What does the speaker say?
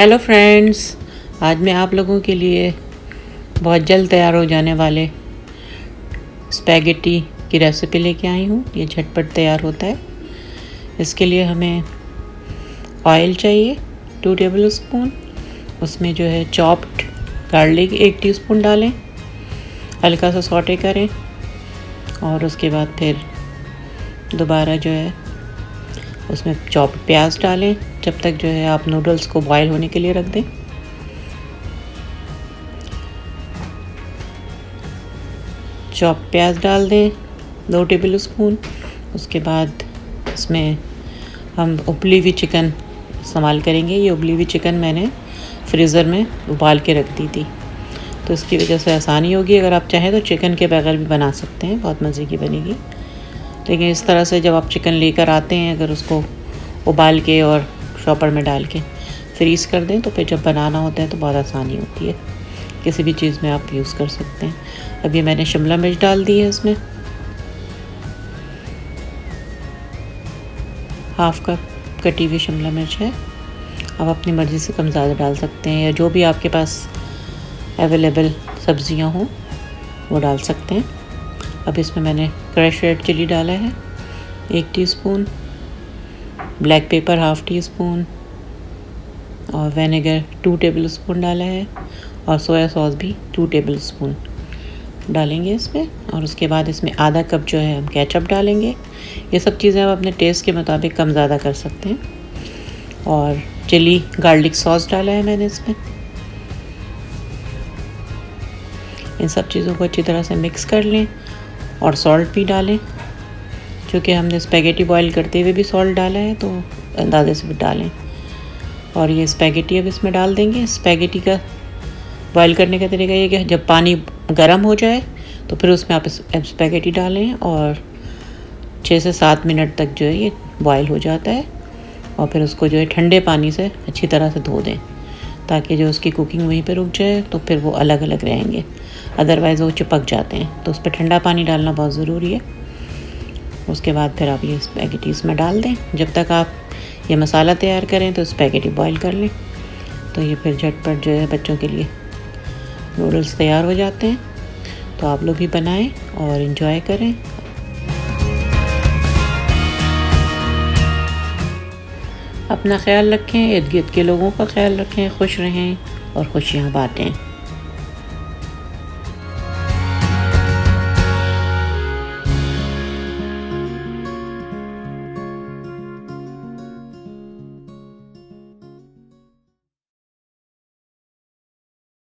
Hello friends, आज मैं आप लोगों के लिए बहुत जल्द तैयार हो जाने वाले स्पैगेटी की रेसिपी लेके आई हूँ। ये झटपट तैयार होता है। इसके लिए हमें ऑयल चाहिए 2 टेबल स्पून। उसमें जो है चॉप्ड गार्लिक 1 टीस्पून डालें, हल्का सा सॉटे करें और उसके बाद फिर दोबारा जो है उसमें चॉप्ड प्याज डालें जब तक जो है आप नूडल्स को बॉईल होने के लिए रख दें। चॉप्ड प्याज डाल दें 2 टेबल स्पून। उसके बाद इसमें हम उबली हुई चिकन इस्तेमाल करेंगे। ये उबली हुई चिकन मैंने फ्रीज़र में उबाल के रख दी थी, तो इसकी वजह से आसानी होगी। अगर आप चाहें तो चिकन के बगैर भी बना सकते हैं, बहुत मज़े की बनेगी। लेकिन इस तरह से जब आप चिकन लेकर आते हैं, अगर उसको उबाल के और शॉपर में डाल के फ्रीज़ कर दें तो फिर जब बनाना होता है तो बहुत आसानी होती है। किसी भी चीज़ में आप यूज़ कर सकते हैं। अब ये मैंने शिमला मिर्च डाल दी है इसमें, हाफ कप कटी हुई शिमला मिर्च है। आप अपनी मर्ज़ी से कम ज़्यादा डाल सकते हैं या जो भी आपके पास अवेलेबल सब्ज़ियां हों वो डाल सकते हैं। अब इसमें मैंने क्रश रेड चिली डाला है 1 teaspoon, black pepper half tea spoon और विनेगर 2 टेबल स्पून डाला है और सोया सॉस भी 2 टेबल स्पून डालेंगे इसमें। और उसके बाद इसमें आधा कप जो है हम केचप डालेंगे। ये सब चीज़ें आप अपने टेस्ट के मुताबिक कम ज़्यादा कर सकते हैं। और चिली गार्लिक सॉस डाला है मैंने इसमें। इन सब चीज़ों को अच्छी तरह से मिक्स कर लें और सॉल्ट भी डालें, क्योंकि हमने स्पैगेटी बॉईल करते हुए भी सॉल्ट डाला है, तो अंदाजे से भी डालें। और ये स्पैगेटी अब इसमें डाल देंगे। स्पैगेटी का बॉईल करने का तरीका ये कि जब पानी गर्म हो जाए तो फिर उसमें आप स्पैगेटी डालें और 6 से 7 मिनट तक जो है ये बॉईल हो जाता है। और फिर उसको जो है ठंडे पानी से अच्छी तरह से धो दें, ताकि जो उसकी कुकिंग वहीं पर रुक जाए, तो फिर वो अलग अलग रहेंगे, अदरवाइज़ वो चिपक जाते हैं। तो उस पर ठंडा पानी डालना बहुत ज़रूरी है। उसके बाद फिर आप ये स्पैगेटी इसमें डाल दें। जब तक आप ये मसाला तैयार करें तो स्पैगेटी बॉईल कर लें। तो ये फिर झटपट जो है बच्चों के लिए नूडल्स तैयार हो जाते हैं। तो आप लोग भी बनाएं और इन्जॉय करें। अपना ख्याल रखें, इर्द गिर्द के लोगों का ख्याल रखें, खुश रहें और खुशियाँ बाँटें।